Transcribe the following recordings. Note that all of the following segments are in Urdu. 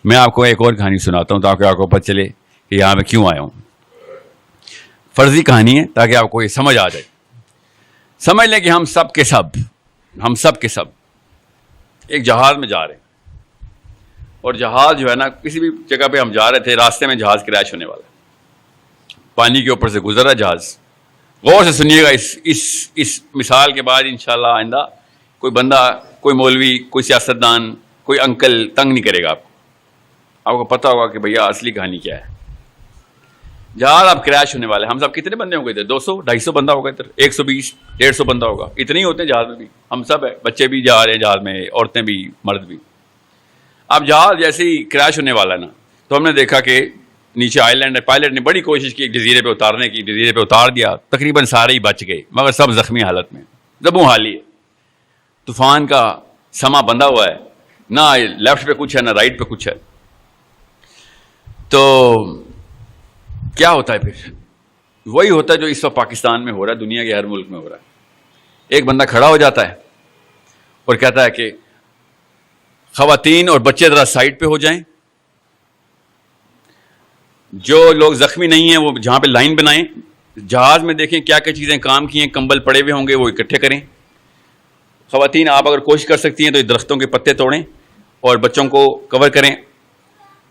میں آپ کو ایک اور کہانی سناتا ہوں تاکہ آپ کو پتہ چلے کہ یہاں میں کیوں آیا ہوں. فرضی کہانی ہے تاکہ آپ کو یہ سمجھ آ جائے. سمجھ لیں کہ ہم سب کے سب ایک جہاز میں جا رہے ہیں, اور جہاز جو ہے نا کسی بھی جگہ پہ ہم جا رہے تھے, راستے میں جہاز کریش ہونے والا, پانی کے اوپر سے گزر رہا جہاز. غور سے سنیے گا, اس مثال کے بعد انشاءاللہ آئندہ کوئی بندہ, کوئی مولوی, کوئی سیاستدان, کوئی انکل تنگ نہیں کرے گا آپ کو. آپ کو پتہ ہوگا کہ بھیا اصلی کہانی کیا ہے. جہاز اب کریش ہونے والے. ہم سب کتنے بندے ہوں گے ادھر؟ 200 250 بندہ ہوگا ادھر, 120 150 بندہ ہوگا. اتنے ہی ہوتے ہیں جہاز میں بھی. ہم سب ہے, بچے بھی جا رہے ہیں جہاز میں, عورتیں بھی, مرد بھی. اب جہاز جیسے ہی کریش ہونے والا نا, تو ہم نے دیکھا کہ نیچے آئی لینڈ ہے. پائلٹ نے بڑی کوشش کی جزیرے پہ اتارنے کی, جزیرے پہ اتار دیا. تقریباً سارے ہی بچ گئے مگر سب زخمی حالت میں, زبوں حالی ہے. طوفان کا سما بندھا ہوا ہے, نہ لیفٹ پہ کچھ ہے نہ رائٹ پہ کچھ ہے. تو کیا ہوتا ہے پھر؟ وہی ہوتا ہے جو اس وقت پاکستان میں ہو رہا ہے, دنیا کے ہر ملک میں ہو رہا ہے. ایک بندہ کھڑا ہو جاتا ہے اور کہتا ہے کہ خواتین اور بچے ذرا سائڈ پہ ہو جائیں, جو لوگ زخمی نہیں ہیں وہ جہاں پہ لائن بنائیں, جہاز میں دیکھیں کیا کیا چیزیں کام کی ہیں, کمبل پڑے ہوئے ہوں گے وہ اکٹھے کریں. خواتین آپ اگر کوشش کر سکتی ہیں تو درختوں کے پتے توڑیں اور بچوں کو کور کریں.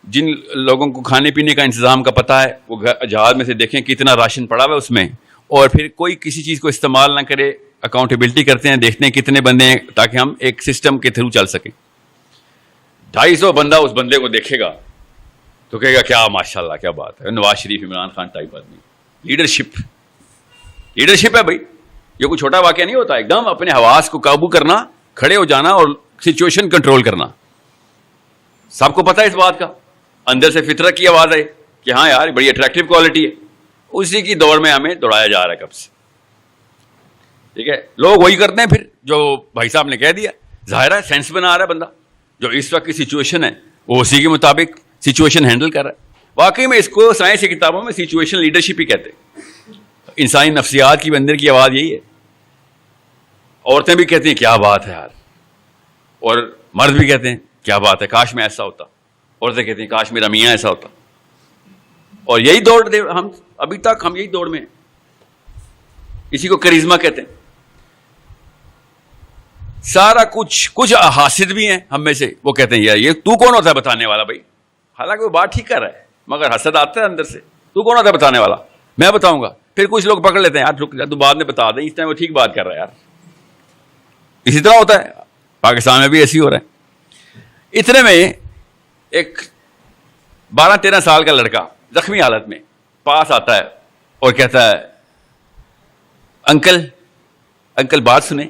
جن لوگوں کو کھانے پینے کا انتظام کا پتہ ہے وہ جہاز میں سے دیکھیں کتنا راشن پڑا ہوا ہے اس میں, اور پھر کوئی کسی چیز کو استعمال نہ کرے. اکاؤنٹیبلٹی کرتے ہیں, دیکھتے ہیں کتنے بندے ہیں تاکہ ہم ایک سسٹم کے تھرو چل سکیں. 250 بندہ اس بندے کو دیکھے گا تو کہے گا کیا ماشاءاللہ کیا بات ہے, نواز شریف, عمران خان ٹائپ آدمی. لیڈرشپ ہے بھائی. یہ کوئی چھوٹا واقعہ نہیں ہوتا. ایک دم اپنے حواس کو قابو کرنا, کھڑے ہو جانا اور سچویشن کنٹرول کرنا. سب کو پتہ ہے اس بات کا. اندر سے فطرت کی آواز ہے کہ ہاں یار بڑی اٹریکٹیو کوالٹی ہے. اسی کی دوڑ میں ہمیں دوڑایا جا رہا ہے کب سے. ٹھیک ہے, لوگ وہی کرتے ہیں پھر جو بھائی صاحب نے کہہ دیا. ظاہر ہے سینس بنا رہا ہے بندہ, جو اس وقت کی سچویشن ہے وہ اسی کے مطابق سچویشن ہینڈل کر رہا ہے. واقعی میں اس کو سائنس کی کتابوں میں سچویشن لیڈرشپ ہی کہتے ہیں. انسانی نفسیات کی اندر کی آواز یہی ہے. عورتیں بھی کہتی ہیں کیا بات ہے یار, اور مرد بھی کہتے ہیں کیا بات ہے کاش میں ایسا ہوتا. عورتیں کہتی ہیں کاش میرا میاں ایسا ہوتا. اور یہی دوڑ ہم ابھی تک ہم یہی دوڑ میں ہیں. اسی کو کرزما کہتے ہیں. سارا کچھ حاسد بھی ہیں ہم میں سے, وہ کہتے ہیں یار یہ تو کون ہوتا ہے بتانے والا بھائی. حالانکہ وہ بات ٹھیک کر رہا ہے مگر حسد آتا ہے اندر سے. تو کون ہوتا ہے بتانے والا, میں بتاؤں گا. پھر کچھ لوگ پکڑ لیتے ہیں یار رک جا تو بعد میں بتا دیں, اس ٹائم وہ ٹھیک بات کر رہا ہے یار. اسی طرح ہوتا ہے پاکستان میں بھی ایسی ہو رہا ہے. اتنے میں ایک 12-13 سال کا لڑکا زخمی حالت میں پاس آتا ہے اور کہتا ہے انکل بات سنیں.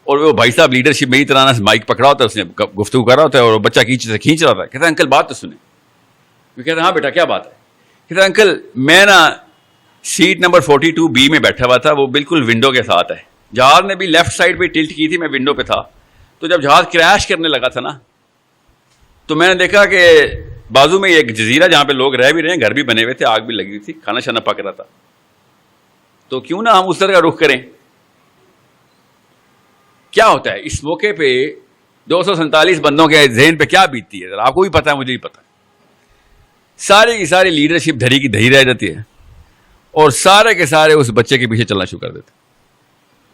اور وہ بھائی صاحب لیڈرشپ میری طرح سے مائک پکڑا ہوتا ہے, اس نے گفتگو کر رہا ہوتا ہے اور بچہ کھینچ رہا ہوتا ہے. کہتا ہے انکل بات تو سنیں. وہ کہتا ہے ہاں بیٹا کیا بات ہے. کہتا ہے انکل میں نا سیٹ نمبر 42B میں بیٹھا ہوا تھا, وہ بالکل ونڈو کے ساتھ ہے. جہاز نے بھی لیفٹ سائڈ پہ ٹلٹ کی تھی, میں ونڈو پہ تھا. تو جب جہاز کریش کرنے لگا تھا نا تو میں نے دیکھا کہ بازو میں ایک جزیرہ جہاں پہ لوگ رہ بھی رہے ہیں, گھر بھی بنے ہوئے تھے, آگ بھی لگی ہوئی تھی, کھانا شانا پک رہا تھا. تو کیوں نہ ہم اس طرح کا رخ کریں. کیا ہوتا ہے اس موقع پہ 247 بندوں کے ذہن پہ کیا بیتتی ہے, آپ کو بھی پتا ہے مجھے بھی پتا ہے. ساری کی ساری لیڈرشپ دھری کی دھری رہ جاتی ہے اور سارے کے سارے اس بچے کے پیچھے چلنا شروع کر دیتے.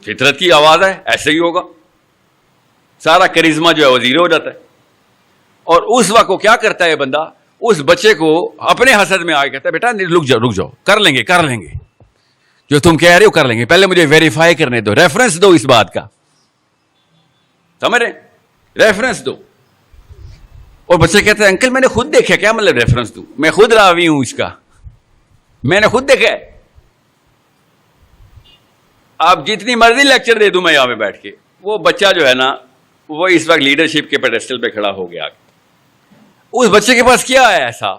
فطرت کی آواز ہے, ایسے ہی ہوگا. سارا کرزما جو ہے وہ زیرو ہو جاتا ہے. اور اس وقت کو کیا کرتا ہے بندہ, اس بچے کو اپنے حسد میں آ کے کہتا ہے بیٹا رک جاؤ کر لیں گے جو تم کہہ رہے ہو کر لیں گے, پہلے مجھے ویریفائی کرنے دو, ریفرنس دو اس بات کا. سمجھ رہے, ریفرنس دو. اور بچے کہتے ہیں انکل میں نے خود دیکھا. کیا مطلب ریفرنس دوں, میں خود راوی ہوں اس کا, میں نے خود دیکھا ہے. آپ جتنی مرضی لیکچر دے دوں میں یہاں پہ بیٹھ کے, وہ بچہ جو ہے نا وہ اس وقت لیڈرشپ کے پیڈسٹل پہ کھڑا ہو گیا. اس بچے کے پاس کیا ہے ایسا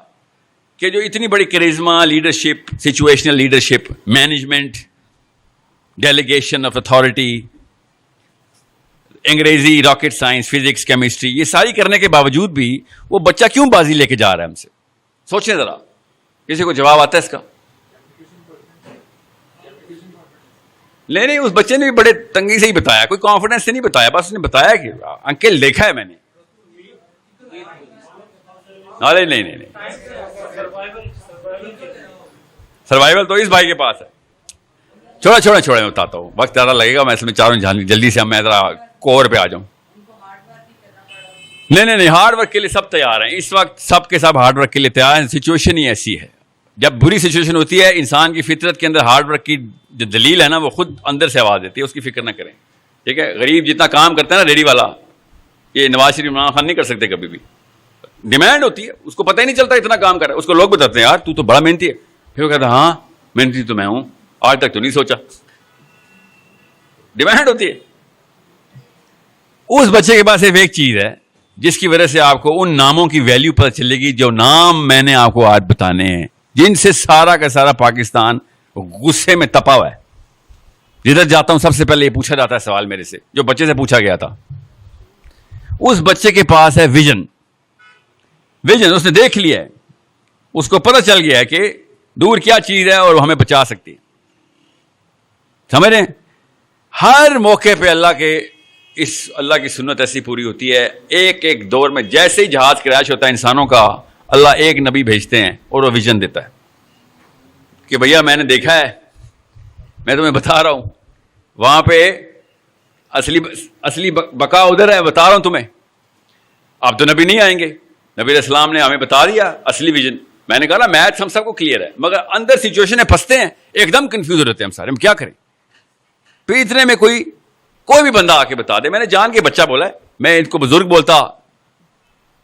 کہ جو اتنی بڑی charisma, leadership, situational leadership, management, delegation of authority, انگریزی, راکٹ سائنس, فزکس, کیمسٹری, یہ ساری کرنے کے باوجود بھی وہ بچہ کیوں بازی لے کے جا رہا ہے ہم سے. سوچیں ذرا, کسی کو جواب آتا ہے اس کا؟ نہیں, اس بچے نے بھی بڑے تنگی سے ہی بتایا, کوئی کانفیڈنس سے نہیں بتایا, بس اس نے بتایا کہ انکل دیکھا ہے میں نے. ارے نہیں سروائیول تو اس بھائی کے پاس ہے. چھوڑے میں بتاتا ہوں, وقت زیادہ لگے گا, میں اس میں چاہوں جلدی سے میں ذرا کور پہ آ جاؤں. نہیں ہارڈ ورک کے لیے سب تیار ہیں اس وقت, سب کے سب ہارڈ ورک کے لیے تیار ہیں. سچویشن ہی ایسی ہے, جب بری سچویشن ہوتی ہے انسان کی فطرت کے اندر ہارڈ ورک کی جو دلیل ہے نا وہ خود اندر سے آواز دیتی ہے, اس کی فکر نہ کریں. ٹھیک ہے, غریب جتنا کام کرتا ہے نا ریڈی والا, یہ نواز شریف عمران خان نہیں کر سکتے کبھی بھی. ڈیمانڈ ہوتی ہے, اس کو پتہ ہی نہیں چلتا اتنا کام کر رہا ہے. اس کو لوگ بتاتے ہیں یار تو بڑا محنتی ہے, پھر وہ کہتا ہے ہاں محنتی تو میں ہوں, آج تک تو نہیں سوچا. ڈیمانڈ ہوتی ہے. اس بچے کے پاس صرف ایک چیز ہے جس کی وجہ سے آپ کو ان ناموں کی ویلیو پتہ چلے گی, جو نام میں نے آپ کو آج بتانے ہیں, جن سے سارا کا سارا پاکستان غصے میں تپا ہوا ہے. جدھر جاتا ہوں سب سے پہلے یہ پوچھا جاتا ہے سوال میرے سے, جو بچے سے پوچھا گیا تھا. اس بچے کے پاس ہے ویژن. اس نے دیکھ لیا ہے, اس کو پتہ چل گیا ہے کہ دور کیا چیز ہے اور وہ ہمیں بچا سکتی ہے. سمجھ رہے ہیں, ہر موقع پہ اللہ کی سنت ایسی پوری ہوتی ہے. ایک ایک دور میں جیسے ہی جہاز کریش ہوتا ہے انسانوں کا, اللہ ایک نبی بھیجتے ہیں اور وہ ویژن دیتا ہے کہ بھیا میں نے دیکھا ہے, میں تمہیں بتا رہا ہوں, وہاں پہ اصلی بقا ادھر ہے, بتا رہا ہوں تمہیں. اب تو نبی نہیں آئیں گے, نبی علیہ السلام نے ہمیں بتا دیا اصلی ویژن. میں نے کہا نا میتھ ہم سب کو کلیئر ہے, مگر اندر سچویشن پھنستے ہیں, ایک دم کنفیوز ہو جاتے ہیں ہم سارے, ہم کیا کریں. پھر اتنے میں کوئی بھی بندہ آ کے بتا دے. میں نے جان کے بچہ بولا ہے, میں ان کو بزرگ بولتا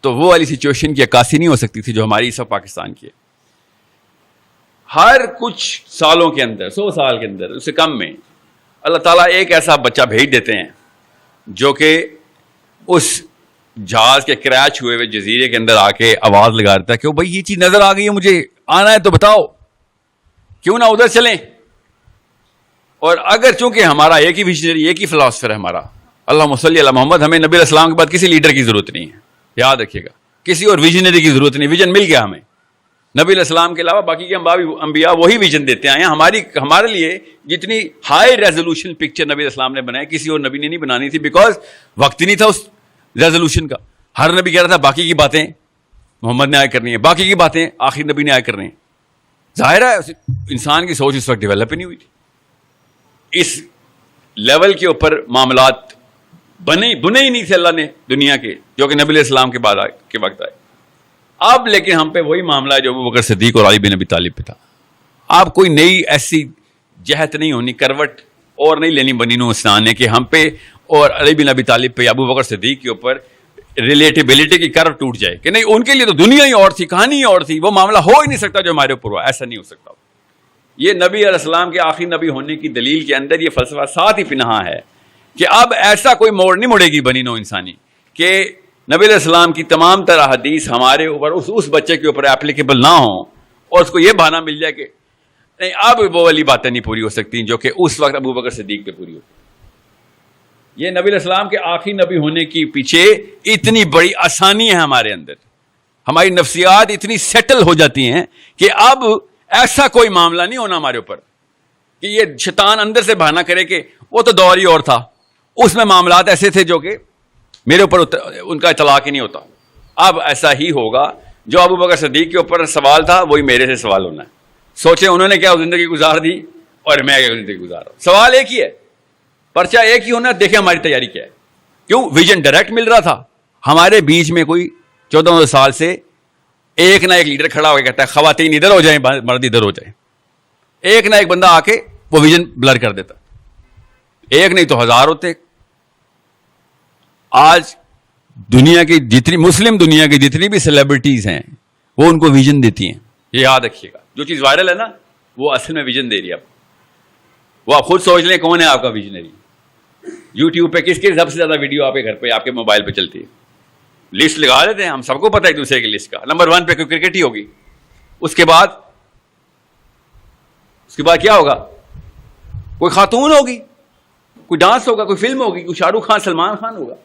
تو وہ والی سچویشن کی عکاسی نہیں ہو سکتی تھی جو ہماری اس وقت پاکستان کی ہے. ہر کچھ سالوں کے اندر, 100 سال کے اندر, اس سے کم میں, اللہ تعالیٰ ایک ایسا بچہ بھیج دیتے ہیں جو کہ اس جہاز کے کریش ہوئے جزیرے کے اندر آ کے آواز لگا دیتا ہے کہ بھائی یہ چیز نظر آ گئی ہے, مجھے آنا ہے تو بتاؤ, کیوں نہ ادھر چلیں. اور اگر چونکہ ہمارا ایک ہی ویژنری, ایک ہی فلاسفر ہے ہمارا, اللہم صلی علی محمد, ہمیں نبی علیہ السلام کے بعد کسی لیڈر کی ضرورت نہیں ہے, یاد رکھیے گا, کسی اور ویژنری کی ضرورت نہیں. ویژن مل گیا ہمیں. نبی علیہ السلام کے علاوہ باقی کے انبیاء وہی ویژن دیتے آئے ہیں. ہمارے لیے جتنی ہائی ریزولوشن پکچر نبی علیہ السلام نے بنائی, کسی اور نبی نے نہیں بنانی تھی, بیکاز وقت ہی نہیں تھا اس ریزولوشن کا. ہر نبی کہہ رہا تھا باقی کی باتیں محمد نے آئے کرنی ہے, باقی کی باتیں آخری نبی نے آئے کرنی ہیں. ظاہر ہے انسان کی سوچ اس وقت ڈیولپ ہی نہیں ہوئی تھی. اس لیول کے اوپر معاملات بنے ہی نہیں تھے اللہ نے دنیا کے, جو کہ نبی علیہ السلام کے بعد کے وقت آئے. اب لیکن ہم پہ وہی معاملہ ہے جو ابو بکر صدیق اور علی بن ابی طالب پہ تھا. آپ کوئی نئی ایسی جہت نہیں ہونی, کروٹ اور نہیں لینی بنی نو اسلام نے کہ ہم پہ اور علی بن ابی طالب پہ یا ابو بکر صدیق کے اوپر ریلیٹیبلٹی کی کرو ٹوٹ جائے کہ نہیں ان کے لیے تو دنیا ہی اور تھی, کہانی ہی اور تھی, وہ معاملہ ہو ہی نہیں سکتا جو ہمارے اوپر ہوا. ایسا نہیں ہو سکتا. یہ نبی علیہ السلام کے آخری نبی ہونے کی دلیل کے اندر یہ فلسفہ ساتھ ہی پنہا ہے کہ اب ایسا کوئی موڑ نہیں مڑے گی بنی نو انسانی کہ نبی علیہ السلام کی تمام طرح حدیث ہمارے اوپر اس بچے کے اوپر اپلیکیبل نہ ہوں اور اس کو یہ بہانہ مل جائے کہ نہیں اب وہ والی باتیں نہیں پوری ہو سکتی جو کہ اس وقت ابو بکر صدیق پہ پوری ہوتی. یہ نبی علیہ السلام کے آخری نبی ہونے کی پیچھے اتنی بڑی آسانی ہے ہمارے اندر, ہماری نفسیات اتنی سیٹل ہو جاتی ہیں کہ اب ایسا کوئی معاملہ نہیں ہونا ہمارے اوپر کہ یہ شیطان اندر سے بہانہ کرے کہ وہ تو دور ہی اور تھا, اس میں معاملات ایسے تھے جو کہ میرے اوپر ان کا اطلاق ہی نہیں ہوتا. اب ایسا ہی ہوگا, جو ابو بکر صدیق کے اوپر سوال تھا وہی میرے سے سوال ہونا ہے. سوچیں انہوں نے کیا زندگی گزار دی اور میں کیا زندگی گزار رہا ہوں. سوال ایک ہی ہے, پرچہ ایک ہی ہونا. دیکھیں ہماری تیاری کیا ہے. کیوں؟ ویژن ڈائریکٹ مل رہا تھا. ہمارے بیچ میں کوئی 14 سال سے ایک نہ ایک لیڈر کھڑا ہو کے کہتا ہے خواتین ادھر ہو جائیں, مرد ادھر ہو جائیں. ایک نہ ایک بندہ آ کے وہ ویژن بلر کر دیتا. ایک نہیں تو ہزار ہوتے. آج دنیا کی جتنی مسلم دنیا کی جتنی بھی سیلیبریٹیز ہیں وہ ان کو ویژن دیتی ہیں. یہ یاد رکھیے گا, جو چیز وائرل ہے نا وہ اصل میں ویژن دے رہی ہے آپ کو. وہ آپ خود سوچ لیں کون ہے آپ کا ویژنری. یوٹیوب پہ کس کی سب سے زیادہ ویڈیو آپ کے گھر پہ آپ کے موبائل پہ چلتی ہے؟ لسٹ لگا لیتے ہیں ہم, سب کو پتہ ہے ایک دوسرے کی لسٹ کا. نمبر 1 پہ کوئی کرکٹ ہی ہوگی, اس کے بعد کیا ہوگا؟ کوئی خاتون ہوگی, کوئی ڈانس ہوگا, کوئی فلم ہوگی, کوئی شاہ رخ خان سلمان خان ہوگا.